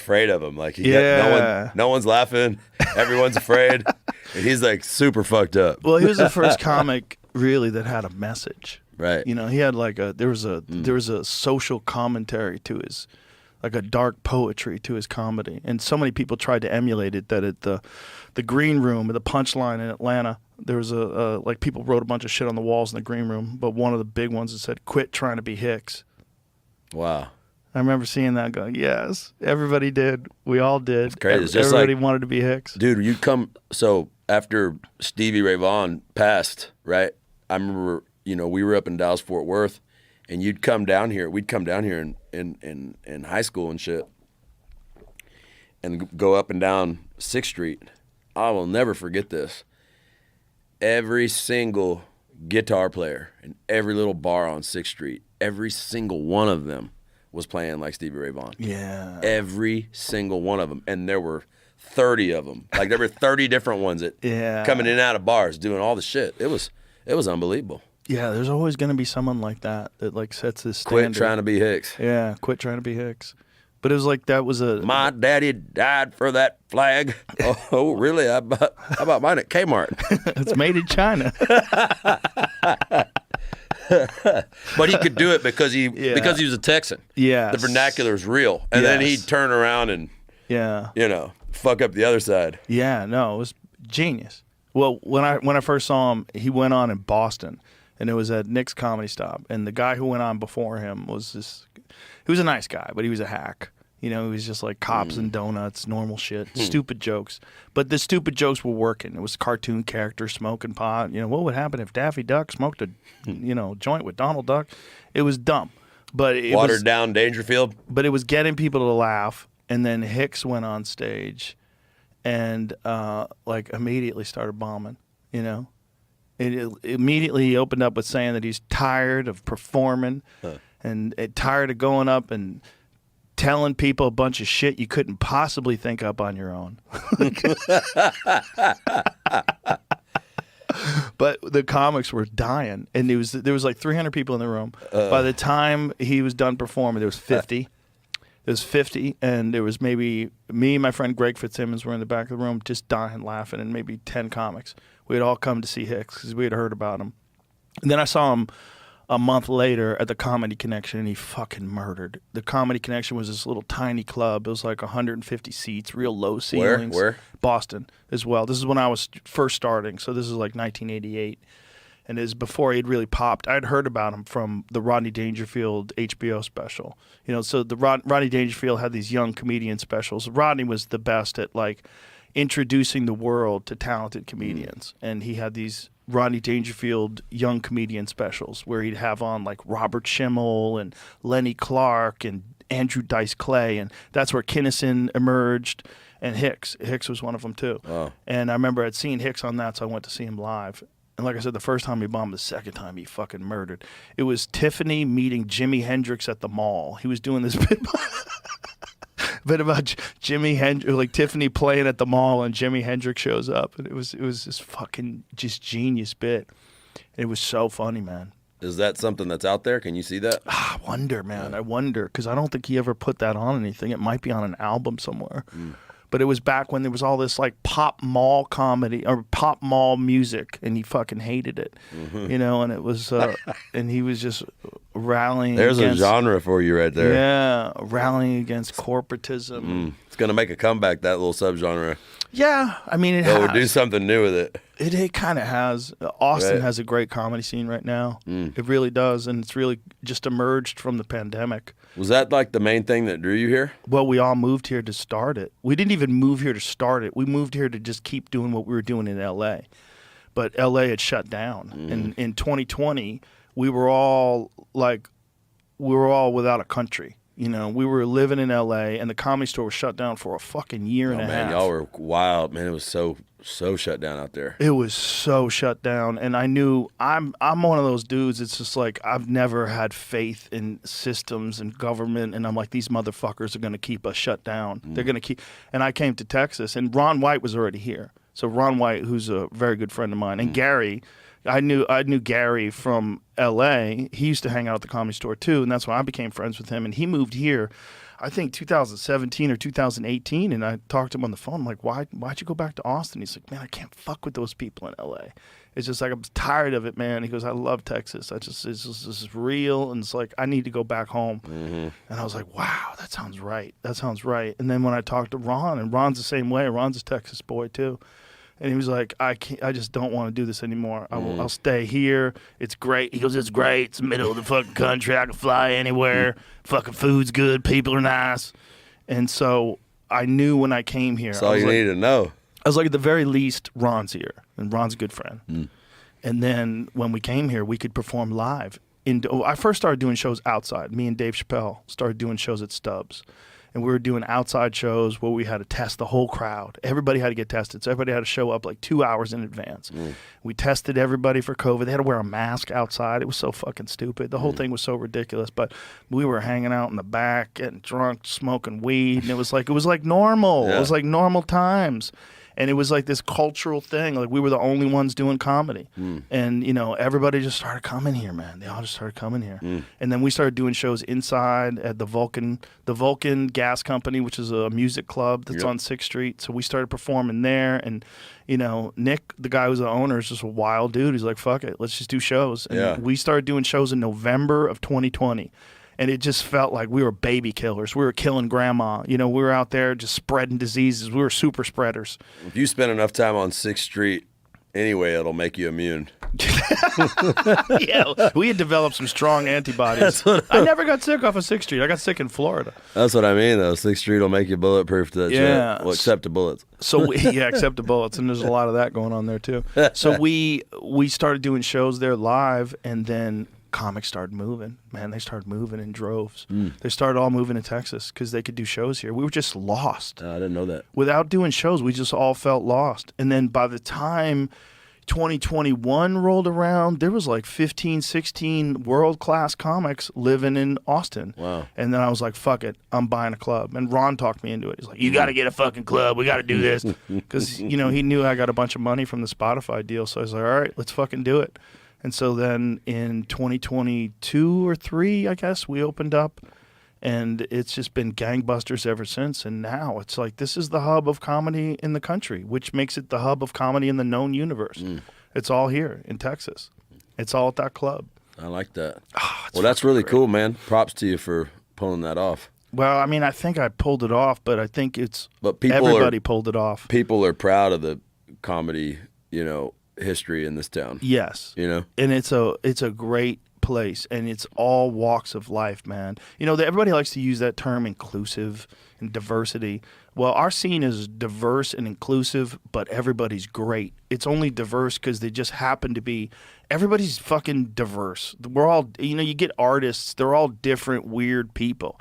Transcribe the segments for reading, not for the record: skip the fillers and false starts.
afraid of him. Like no one's laughing, everyone's afraid, and he's like super fucked up. Well, he was the first comic really that had a message. Right. You know, he had like there was a social commentary to his, like a dark poetry to his comedy, and so many people tried to emulate it that at the green room, the Punchline in Atlanta, there was like people wrote a bunch of shit on the walls in the green room, but one of the big ones that said, "Quit trying to be Hicks." Wow. I remember seeing that going, yes, everybody did. We all did. It's crazy. It's just everybody like, wanted to be Hicks. Dude, you'd come, so after Stevie Ray Vaughan passed, right, I remember, you know, we were up in Dallas, Fort Worth, and we'd come down here in high school and shit, and go up and down 6th Street. I will never forget this. Every single guitar player in every little bar on 6th Street, every single one of them was playing like Stevie Ray Vaughan. Yeah. Every single one of them. And there were 30 of them. Like there were 30 different ones that coming in and out of bars doing all the shit. It was unbelievable. Yeah, there's always going to be someone like that like sets this standard. Quit trying to be Hicks. Yeah, quit trying to be Hicks. But it was like that was a... My daddy died for that flag. Oh, really? How about mine at Kmart? It's made in China. But he could do it because he was a Texan. Yeah. The vernacular is real. And then he'd turn around and, you know, fuck up the other side. Yeah, no, it was genius. Well, when I first saw him, he went on in Boston, and it was at Nick's Comedy Stop. And the guy who went on before him was this... He was a nice guy, but he was a hack. You know, he was just like cops and donuts, normal shit, stupid jokes. But the stupid jokes were working. It was cartoon characters smoking pot. You know, what would happen if Daffy Duck smoked a, joint with Donald Duck? It was dumb. But it Watered down Dangerfield. But it was getting people to laugh. And then Hicks went on stage and like immediately started bombing, you know. Immediately he opened up with saying that he's tired of performing and tired of going up and telling people a bunch of shit you couldn't possibly think up on your own. But the comics were dying, and there was like 300 people in the room. By the time he was done performing, there was 50. There was 50, and there was maybe me and my friend Greg Fitzsimmons were in the back of the room just dying laughing, and maybe 10 comics. We had all come to see Hicks because we had heard about him. And then I saw him a month later at the Comedy Connection, and he fucking murdered. The Comedy Connection was this little tiny club. It was like 150 seats, real low ceilings. Where? Boston as well. This is when I was first starting, so this is like 1988. And it was before he'd really popped. I'd heard about him from the Rodney Dangerfield HBO special. You know, so the Rodney Dangerfield had these young comedian specials. Rodney was the best at like introducing the world to talented comedians. And he had these Rodney Dangerfield young comedian specials where he'd have on like Robert Schimmel and Lenny Clark and Andrew Dice Clay, and that's where Kinison emerged, and Hicks was one of them too. Oh. And I remember I'd seen Hicks on that, so I went to see him live. And like I said, the first time he bombed, the second time he fucking murdered. It was Tiffany meeting Jimi Hendrix at the mall. He was doing this bit about Jimi Hendrix, like Tiffany playing at the mall, and Jimi Hendrix shows up, and it was this fucking just genius bit. It was so funny, man. Is that something that's out there? Can you see that? I wonder, man. I wonder, because I don't think he ever put that on anything. It might be on an album somewhere. But it was back when there was all this like pop mall comedy or pop mall music, and he fucking hated it, you know. And it was, and he was just rallying. There's a genre for you right there. Yeah, rallying against corporatism. It's gonna make a comeback. That little subgenre. Yeah, I mean it They'll has. do something new with it. It kind of has. Austin has a great comedy scene right now. It really does, and it's really just emerged from the pandemic. Was that like the main thing that drew you here? Well, we all moved here to start it. We didn't even move here to start it. We moved here to just keep doing what we were doing in L.A. But L.A. had shut down. And in 2020, we were all without a country. You know, we were living in L.A. and the Comedy Store was shut down for a fucking year and a half. Y'all were wild, man. It was so shut down out there. It was so shut down, and I knew I'm one of those dudes. It's just like I've never had faith in systems and government, and I'm like, these motherfuckers are going to keep us shut down. They're going to keep. And I came to Texas, and Ron White was already here. So Ron White, who's a very good friend of mine, and Gary. I knew Gary from L.A. He used to hang out at the Comedy Store too, and that's why I became friends with him. And he moved here. I think 2017 or 2018, and I talked to him on the phone. I'm like, why'd you go back to Austin? He's like, man, I can't fuck with those people in LA. It's just like, I'm tired of it, man. He goes, I love Texas. It's just real, and it's like, I need to go back home. And I was like, wow, that sounds right. That sounds right. And then when I talked to Ron, and Ron's the same way. Ron's a Texas boy too. And he was like, I just don't want to do this anymore. I'll stay here. It's great. He goes, it's great. It's the middle of the fucking country. I can fly anywhere. Fucking food's good. People are nice. And so I knew when I came here. That's all you needed to know. I was like, at the very least, Ron's here. And Ron's a good friend. And then when we came here, we could perform live. I first started doing shows outside. Me and Dave Chappelle started doing shows at Stubbs. And we were doing outside shows where we had to test the whole crowd. Everybody had to get tested. So everybody had to show up like 2 hours in advance. We tested everybody for COVID. They had to wear a mask outside. It was so fucking stupid. The whole thing was so ridiculous. But we were hanging out in the back, getting drunk, smoking weed. And it was like normal. Yeah. It was like normal times. And it was like this cultural thing. Like, we were the only ones doing comedy. And, you know, everybody just started coming here, man. They all just started coming here. And then we started doing shows inside at the Vulcan Gas Company, which is a music club that's on 6th Street. So we started performing there. And, you know, Nick, the guy who's the owner, is just a wild dude. He's like, fuck it, let's just do shows. And we started doing shows in November of 2020. And it just felt like we were baby killers. We were killing grandma. You know, we were out there just spreading diseases. We were super spreaders. If you spend enough time on 6th Street anyway, it'll make you immune. Yeah, we had developed some strong antibodies. I never got sick off of 6th Street. I got sick in Florida. That's what I mean, though. 6th Street will make you bulletproof to that shit. Well, except the bullets. So, except the bullets. And there's a lot of that going on there, too. So we started doing shows there live, and then comics started moving. Man, they started moving in droves. They started all moving to Texas because they could do shows here. We were just lost. I didn't know that. Without doing shows, we just all felt lost. And then by the time 2021 rolled around, there was like 15, 16 world-class comics living in Austin. Wow. And then I was like, fuck it, I'm buying a club. And Ron talked me into it. He's like, you got to get a fucking club. We got to do this. Because, you know, he knew I got a bunch of money from the Spotify deal. So I was like, all right, let's fucking do it. And so then in 2022 or 3, I guess, we opened up, and it's just been gangbusters ever since. And now it's like, this is the hub of comedy in the country, which makes it the hub of comedy in the known universe. It's all here in Texas. It's all at that club. I like that. Well, that's really cool, man. Props to you for pulling that off. Well, I mean, I think I pulled it off, but I think everybody pulled it off. People are proud of the comedy, you know, history in this town. Yes. You know? And it's a great place, and it's all walks of life, man. You know, everybody likes to use that term inclusive and diversity. Well, our scene is diverse and inclusive, but everybody's great. It's only diverse because they just happen to be, everybody's fucking diverse. We're all, you know, you get artists, they're all different, weird people.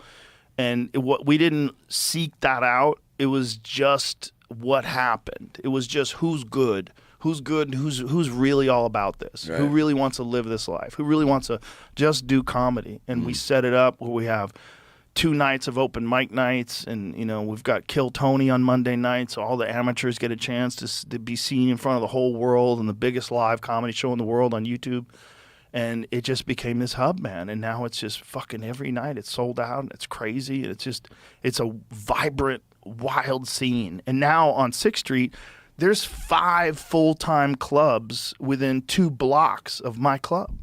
And we didn't seek that out. It was just what happened. It was just who's good and who's really all about this, right? Who really wants to live this life, who really wants to just do comedy. And we set it up where we have 2 nights of open mic nights, and, you know, we've got Kill Tony on Monday nights, so all the amateurs get a chance to be seen in front of the whole world, and the biggest live comedy show in the world on YouTube. And it just became this hub, man. And now it's just fucking every night. It's sold out, and it's crazy. It's a vibrant, wild scene. And now on 6th Street, there's 5 full-time clubs within 2 blocks of my club.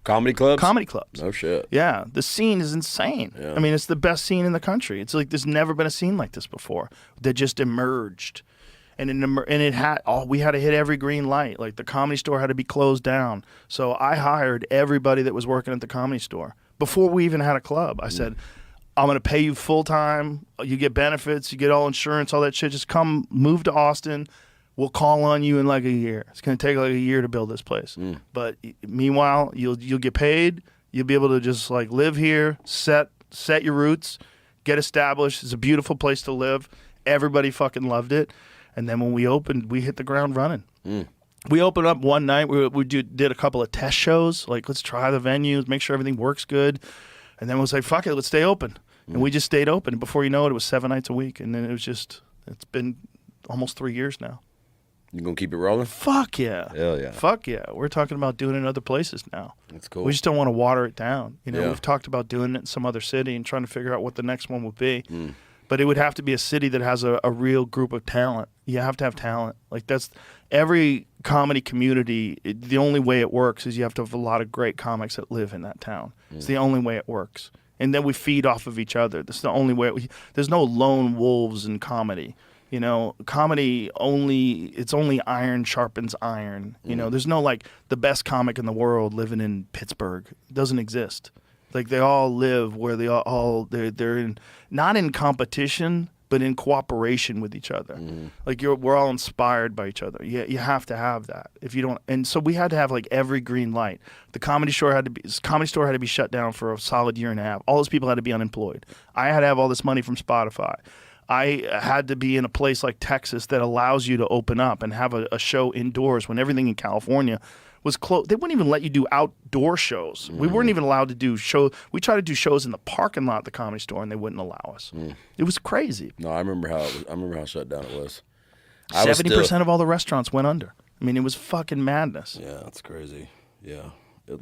Comedy clubs? Comedy clubs. Oh, shit. Yeah. The scene is insane. Yeah. I mean, it's the best scene in the country. It's like there's never been a scene like this before that just emerged. And we had to hit every green light. Like, the Comedy Store had to be closed down. So I hired everybody that was working at the Comedy Store before we even had a club. I said, I'm going to pay you full time. You get benefits. You get all insurance, all that shit. Just come, move to Austin. We'll call on you in like a year. It's going to take like a year to build this place. But meanwhile, you'll get paid. You'll be able to just like live here, set your roots, get established. It's a beautiful place to live. Everybody fucking loved it. And then when we opened, we hit the ground running. We opened up one night. We did a couple of test shows. Like, let's try the venues, make sure everything works good. And then we was like, fuck it, let's stay open. And we just stayed open. And before you know it, it was 7 nights a week. And then it's been almost 3 years now. You gonna keep it rolling? Fuck yeah. Hell yeah. Fuck yeah. We're talking about doing it in other places now. That's cool. We just don't want to water it down. You know, Yeah. we've talked about doing it in some other city and trying to figure out what the next one would be. But it would have to be a city that has a real group of talent. You have to have talent. Like that's every comedy community. The only way it works is you have to have a lot of great comics that live in that town. It's the only way it works. And then we feed off of each other. That's the only way. There's no lone wolves in comedy. You know, comedy it's only iron sharpens iron. You know, there's no like the best comic in the world living in Pittsburgh. It doesn't exist. Like they all live where they're in, not in competition, but in cooperation with each other. Like we're all inspired by each other. You have to have that. If you don't, and so we had to have like every green light. The comedy store had to be shut down for a solid year and a half. All those people had to be unemployed. I had to have all this money from Spotify. I had to be in a place like Texas that allows you to open up and have a show indoors when everything in California was closed. They wouldn't even let you do outdoor shows. We weren't even allowed to do shows. We tried to do shows in the parking lot at the Comedy Store, and they wouldn't allow us. It was crazy. No, I remember how I remember how shut down it was. 70% of all the restaurants went under. I mean, it was fucking madness. Yeah, that's crazy. Yeah, a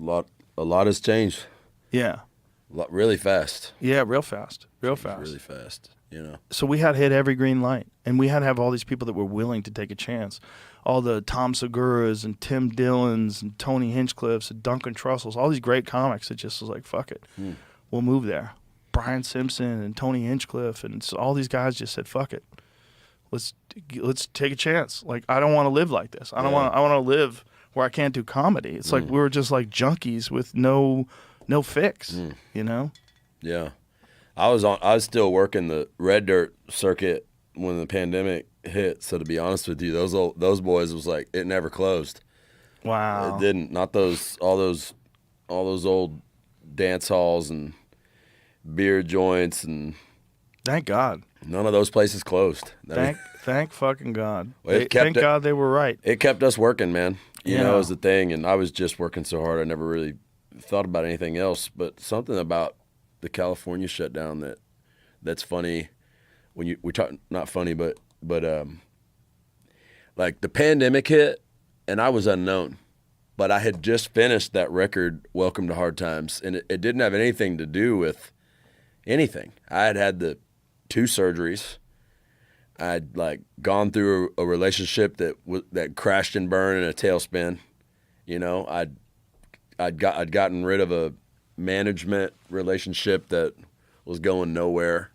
lot has changed. Yeah. Really fast. Yeah, real fast. Real fast. Really fast. You know. So we had to hit every green light, and we had to have all these people that were willing to take a chance. All the Tom Seguras and Tim Dillons and Tony Hinchcliffes and Duncan Trussell's, all these great comics that just was like, fuck it, we'll move there. Brian Simpson and Tony Hinchcliffe and so all these guys just said, fuck it, let's take a chance. Like I don't want to live like this. I want to live where I can't do comedy. It's like we were just like junkies with no fix, you know? Yeah. I was still working the red dirt circuit when the pandemic hit. So to be honest with you, those boys was like it never closed. Wow. It didn't. Not all those old dance halls and beer joints and. Thank God. None of those places closed. Thank fucking God. Well, thank God they were right. It kept us working, man. You know, it was the thing, and I was just working so hard. I never really thought about anything else. But something about the California shutdown that's funny when we talk, not funny, but like the pandemic hit and I was unknown, but I had just finished that record, Welcome to Hard Times, and it didn't have anything to do with anything. I had the 2 surgeries. I'd like gone through a relationship that crashed and burned in a tailspin. You know, I'd gotten rid of a management relationship that was going nowhere.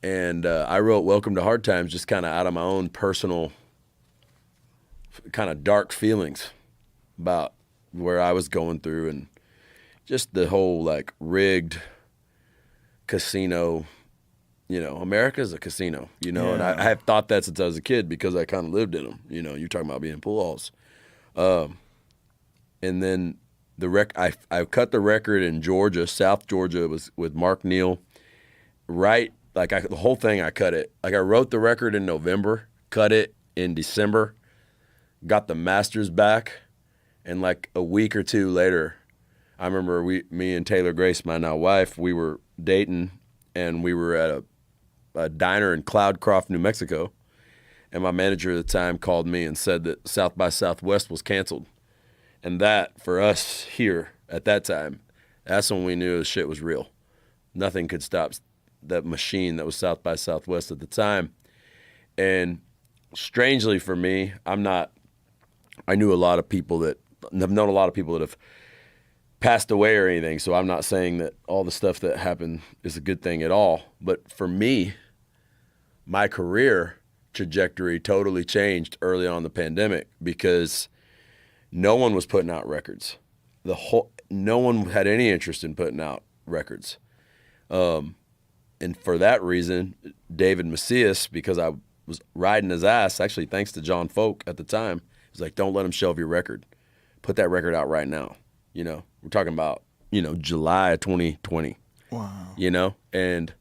And I wrote Welcome to Hard Times just kind of out of my own personal kind of dark feelings about where I was going through and just the whole like rigged casino, you know, America's a casino, you know, and I have thought that since I was a kid because I kind of lived in them, you know, you're talking about being in pool halls. And then I cut the record in Georgia, South Georgia. It was with Mark Neal. Right, like the whole thing, I cut it. Like I wrote the record in November, cut it in December, got the masters back, and like a week or 2 later, I remember me and Taylor Grace, my now wife, we were dating, and we were at a diner in Cloudcroft, New Mexico, and my manager at the time called me and said that South by Southwest was canceled. And that, for us here at that time, that's when we knew the shit was real. Nothing could stop that machine that was South by Southwest at the time. And strangely for me, I knew a lot of people that have known a lot of people that have passed away or anything, so I'm not saying that all the stuff that happened is a good thing at all. But for me, my career trajectory totally changed early on in the pandemic because no one was putting out records. No one had any interest in putting out records. And for that reason, David Macias, because I was riding his ass, actually thanks to John Folk at the time, he's like, don't let him shelve your record. Put that record out right now. You know, we're talking about, you know, July of 2020. Wow. You know, and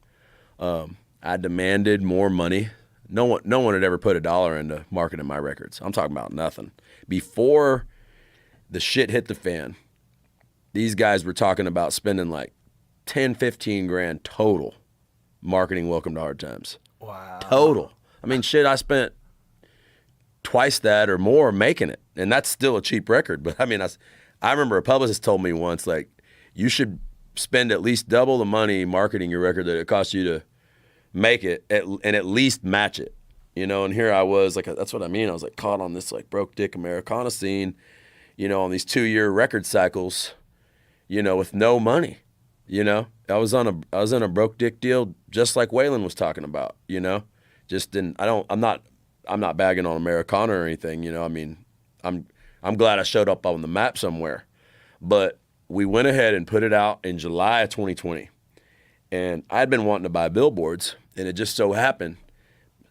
I demanded more money. No one had ever put $1 into marketing my records. I'm talking about nothing. Before the shit hit the fan, these guys were talking about spending like 10, 15 grand total marketing Welcome to Hard Times. Wow. Total. I mean, shit, I spent twice that or more making it. And that's still a cheap record. But I mean, I remember a publicist told me once, like, you should spend at least double the money marketing your record that it costs you to make it and at least match it. You know, and here I was, like, that's what I mean. I was like caught on this like broke dick Americana scene, you know, on these 2-year record cycles, you know, with no money. You know, I was in a broke dick deal, just like Waylon was talking about. You know, I'm not bagging on Americana or anything. You know, I mean, I'm glad I showed up on the map somewhere. But we went ahead and put it out in July of 2020, and I had been wanting to buy billboards, and it just so happened,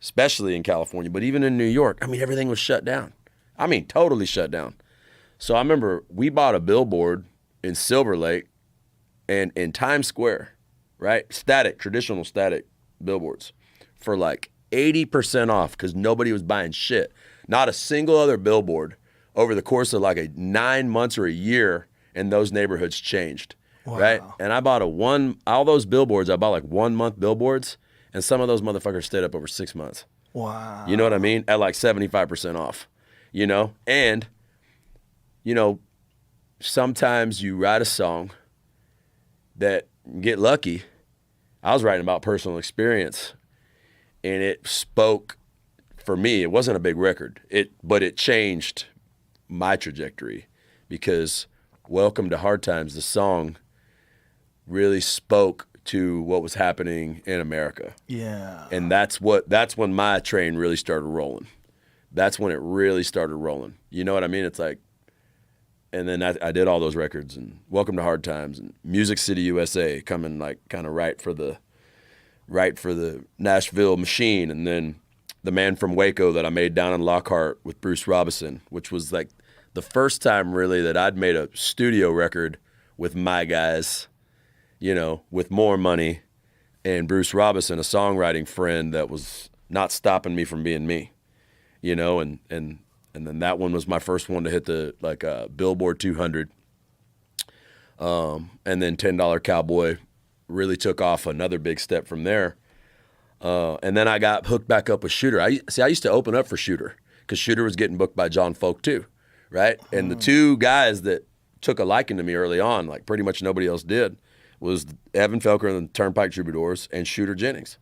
especially in California, but even in New York, I mean, everything was shut down. I mean, totally shut down. So I remember we bought a billboard in Silver Lake and in Times Square, right? Traditional static billboards for like 80% off because nobody was buying shit. Not a single other billboard over the course of like 9 months or a year in those neighborhoods changed, right? And I bought all those billboards, I bought like 1 month billboards, and some of those motherfuckers stayed up over 6 months. Wow. You know what I mean? At like 75% off, you know? And, you know, sometimes you write a song that get lucky. I was writing about personal experience, and it spoke for me. It wasn't a big record, but it changed my trajectory because Welcome to Hard Times, the song, really spoke to what was happening in America. Yeah. And that's when my train really started rolling. That's when it really started rolling. You know what I mean? It's like, and then I did all those records and Welcome to Hard Times and Music City USA coming like kind of right for the Nashville machine, and then The Man from Waco that I made down in Lockhart with Bruce Robinson, which was like the first time really that I'd made a studio record with my guys, you know, with more money, and Bruce Robinson, a songwriting friend that was not stopping me from being me, you know, and then that one was my first one to hit the Billboard 200. And then $10 Cowboy really took off another big step from there. And then I got hooked back up with Shooter. I used to open up for Shooter because Shooter was getting booked by John Folk too, right? And the two guys that took a liking to me early on, like pretty much nobody else did, was Evan Felker and the Turnpike Troubadours and Shooter Jennings.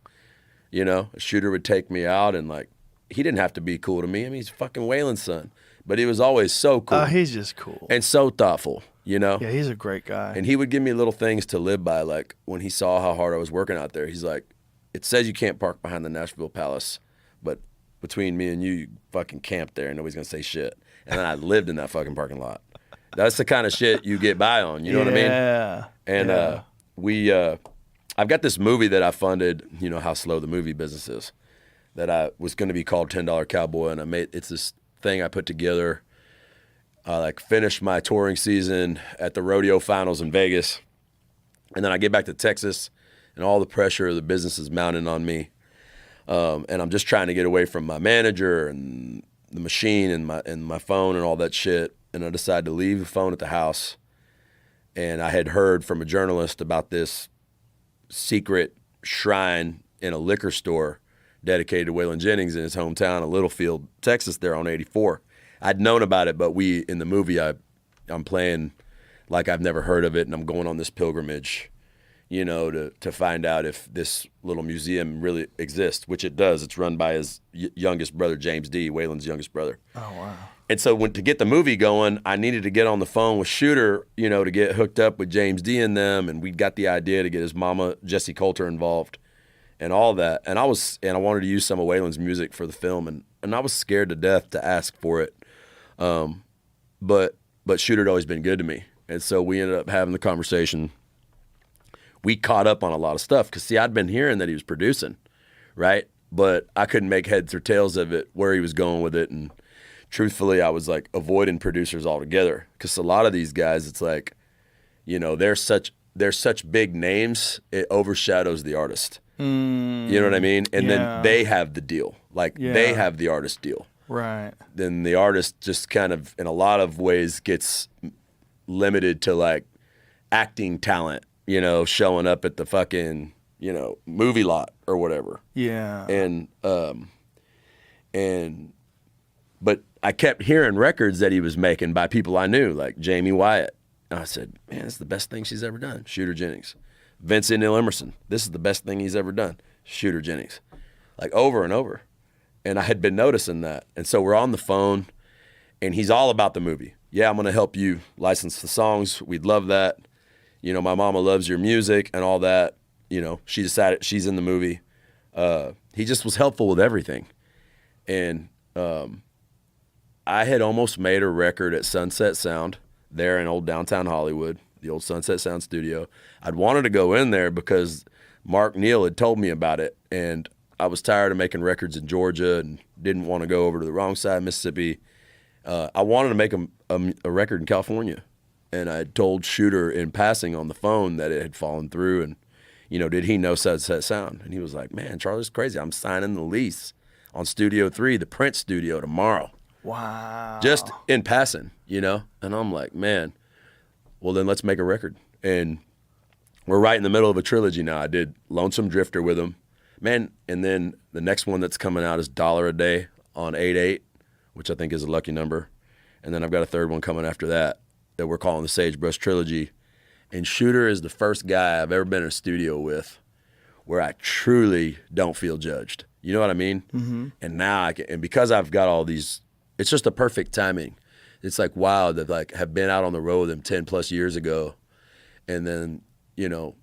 You know, Shooter would take me out and like, he didn't have to be cool to me. I mean, he's fucking Waylon's son, but he was always so cool. He's just cool. And so thoughtful, you know? Yeah, he's a great guy. And he would give me little things to live by, like when he saw how hard I was working out there, he's like, it says you can't park behind the Nashville Palace, but between me and you fucking camp there and nobody's gonna say shit. And then I lived in that fucking parking lot. That's the kind of shit you get by on, you know what I mean? Yeah. And I've got this movie that I funded, you know how slow the movie business is, that I was going to be called $10 Cowboy, and it's this thing I put together. I like finished my touring season at the rodeo finals in Vegas, and then I get back to Texas, and all the pressure of the business is mounting on me, and I'm just trying to get away from my manager and the machine and my phone and all that shit, and I decided to leave the phone at the house, and I had heard from a journalist about this secret shrine in a liquor store dedicated to Waylon Jennings in his hometown of Littlefield, Texas, there on 84. I'd known about it, but in the movie, I'm playing like I've never heard of it, and I'm going on this pilgrimage, you know, to find out if this little museum really exists, which it does. It's run by his youngest brother, James D., Waylon's youngest brother. Oh, wow. And so to get the movie going, I needed to get on the phone with Shooter, you know, to get hooked up with James D. and them, and we got the idea to get his mama, Jessie Coulter, involved. And all that, and I wanted to use some of Waylon's music for the film, and I was scared to death to ask for it, but Shooter had always been good to me, and so we ended up having the conversation. We caught up on a lot of stuff because see, I'd been hearing that he was producing, right, but I couldn't make heads or tails of it where he was going with it, and truthfully, I was like avoiding producers altogether because a lot of these guys, it's like, you know, they're such big names, it overshadows the artist. You know what I mean? And then they have the deal. Like they have the artist deal. Right. Then the artist just kind of, in a lot of ways, gets limited to like acting talent, you know, showing up at the fucking, you know, movie lot or whatever. Yeah. And But I kept hearing records that he was making by people I knew, like Jamie Wyatt. And I said, man, this is the best thing she's ever done. Shooter Jennings. Vincent Neil Emerson. This is the best thing he's ever done. Shooter Jennings. Like over and over. And I had been noticing that. And so we're on the phone, and he's all about the movie. Yeah, I'm going to help you license the songs. We'd love that. You know, my mama loves your music and all that. You know, she decided she's in the movie. He just was helpful with everything. And I had almost made a record at Sunset Sound there in old downtown Hollywood, the old Sunset Sound studio. I'd wanted to go in there because Mark Neal had told me about it, and I was tired of making records in Georgia and didn't want to go over to the wrong side of Mississippi. I wanted to make a record in California, and I told Shooter in passing on the phone that it had fallen through, and, you know, did he know Sunset Sound? And he was like, man, Charlie's crazy. I'm signing the lease on Studio 3, the Prince studio, tomorrow. Wow. Just in passing, you know? And I'm like, man, well, then let's make a record. And we're right in the middle of a trilogy now. I did Lonesome Drifter with him. Man, and then the next one that's coming out is Dollar a Day on 8/8, which I think is a lucky number. And then I've got a third one coming after that we're calling the Sagebrush Trilogy. And Shooter is the first guy I've ever been in a studio with where I truly don't feel judged. You know what I mean? Mm-hmm. And now and because I've got all these, it's just a perfect timing. It's like, wow, that like have been out on the road with him 10 plus years ago. And then, you know,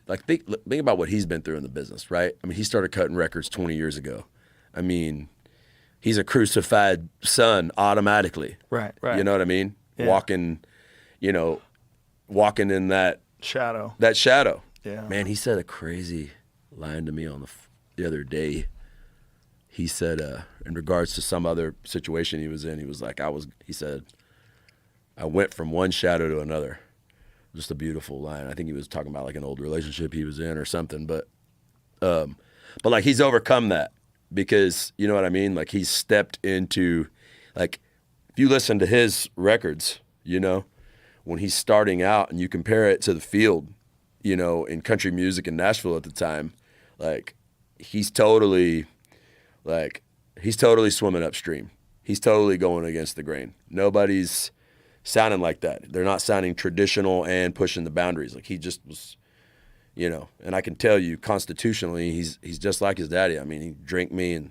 like think about what he's been through in the business, right? I mean, he started cutting records 20 years ago. I mean, he's a crucified son automatically. Right. You know what I mean? Yeah. Walking in that shadow. Yeah. Man, he said a crazy line to me on the other day. He said, in regards to some other situation he was in, he was like, he said, I went from one shadow to another. Just a beautiful line. I think he was talking about like an old relationship he was in or something, but like he's overcome that because, you know what I mean? Like he's stepped into, like, if you listen to his records, you know, when he's starting out and you compare it to the field, you know, in country music in Nashville at the time, like he's totally swimming upstream. He's totally going against the grain. Nobody's sounding like that. They're not sounding traditional and pushing the boundaries. Like he just was, you know, and I can tell you constitutionally, he's just like his daddy. I mean, he drink me and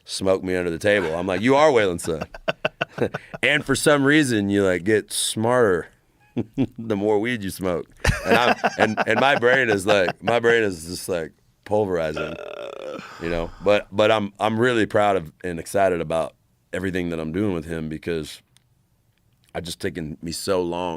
smoke me under the table. I'm like, you are Waylon's son. And for some reason, you like get smarter the more weed you smoke. And my brain is just like pulverizing, you know. But I'm really proud of and excited about everything that I'm doing with him because it's just taken me so long